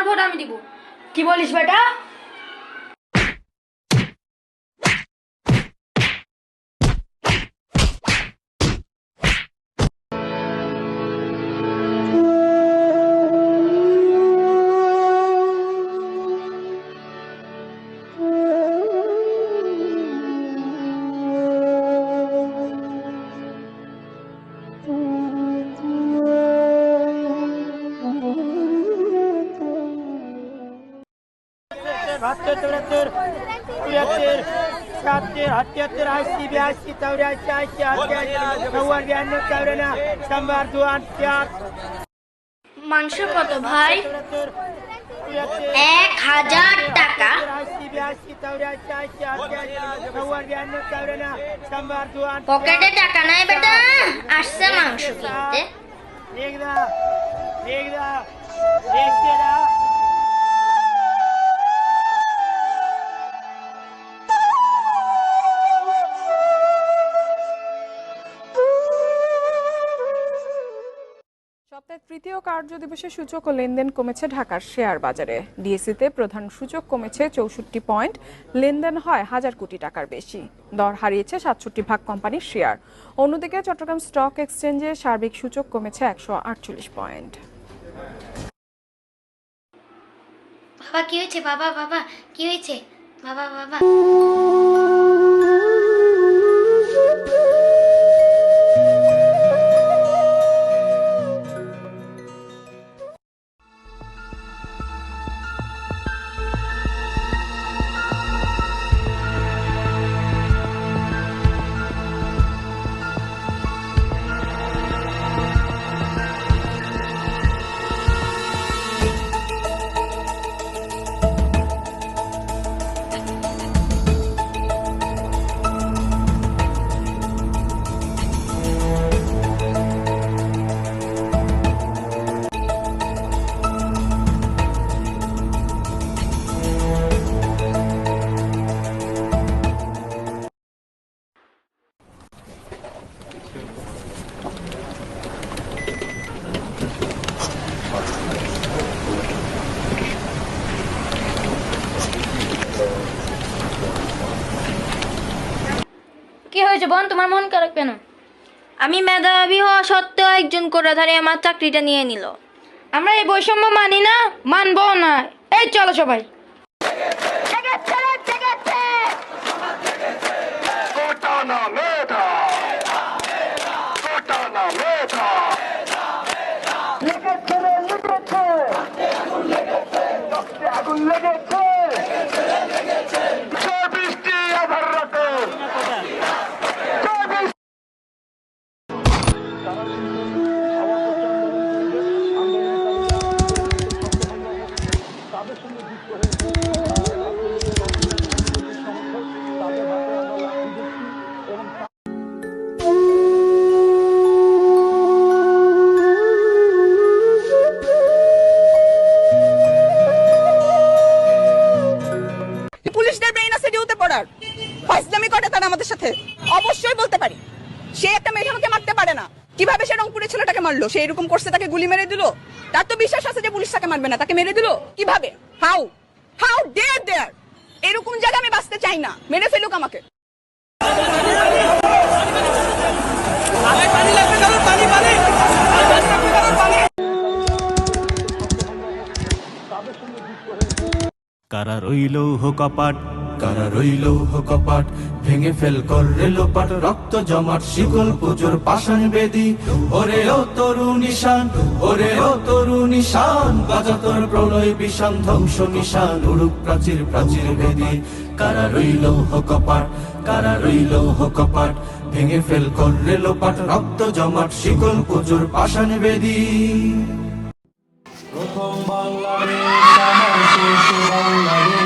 Vote আমি দিব। কি বলিস বেটা? মাংস কত ভাই? 1000 টাকা। পকেটে টাকা নাই বেটা, আসছে মাংস কিনতে। সপ্তাহের তৃতীয় কার্যদিবসে সূচক ও লেনদেন কমেছে ঢাকার শেয়ার বাজারে। ডিএসইতে প্রধান সূচক কমেছে 64 পয়েন্ট, লেনদেন হয় 1000 কোটি টাকার বেশি। দর হারিয়েছে 67 ভাগ কোম্পানির শেয়ার। অন্যদিকে চট্টগ্রাম স্টক এক্সচেঞ্জে সার্বিক সূচক কমেছে 148 পয়েন্ট। বাবা কি হয়েছে? বাবা কি হয়েছে? বাবা কি হয়েছে বোন, তোমার মন খারাপ কেন? আমি মেধাবী হওয়া সত্ত্বেও একজন কোটাধারী আমার চাকরিটা নিয়ে নিল। আমরা এই বৈষম্য মানি না, মানবো না। এই চলো সবাই। পুলিশদের ব্রেইন আছে ডিউতে পড়ার, ফাইজলামি করে তারা আমাদের সাথে। অবশ্যই বলতে পারি, সে একটা মেধাকে মারতে পারে না। কিভাবে সে রংপুরের ছেলেটাকে মারলো? সে এরকম করছে, তাকে গুলি মেরে দিল। তার তো বিশ্বাস আছে যে পুলিশ তাকে মারবে না, তাকে মেরে দিল কিভাবে? হাউ ডেয়ার দেয়ার! এরকম জায়গায় আমি বাঁচতে চাই না, মেরে ফেলুক আমাকে। কারা রইল কপাট, কারা রইল কপাট, ভেঙে ফেল করলে লোপাট, রক্ত জমাট শিকল পুজোর পাষাণ বেদি। ওরে ও তরু নিশান, ওরে ও তরু নিশান, বাজা তোর প্রলয় বিষান, ধ্বংস নিশান, উড়ুক প্রাচীর প্রাচীর বেদি। কারা রইল কপাট, কারা রইল কপাট, ভেঙে ফেল করলে লোপাট, রক্ত জমাট শিকল পুজোর পাষাণ বেদি। প্রথম বাংলাদেশ আমার শেষ বাংলাদেশ।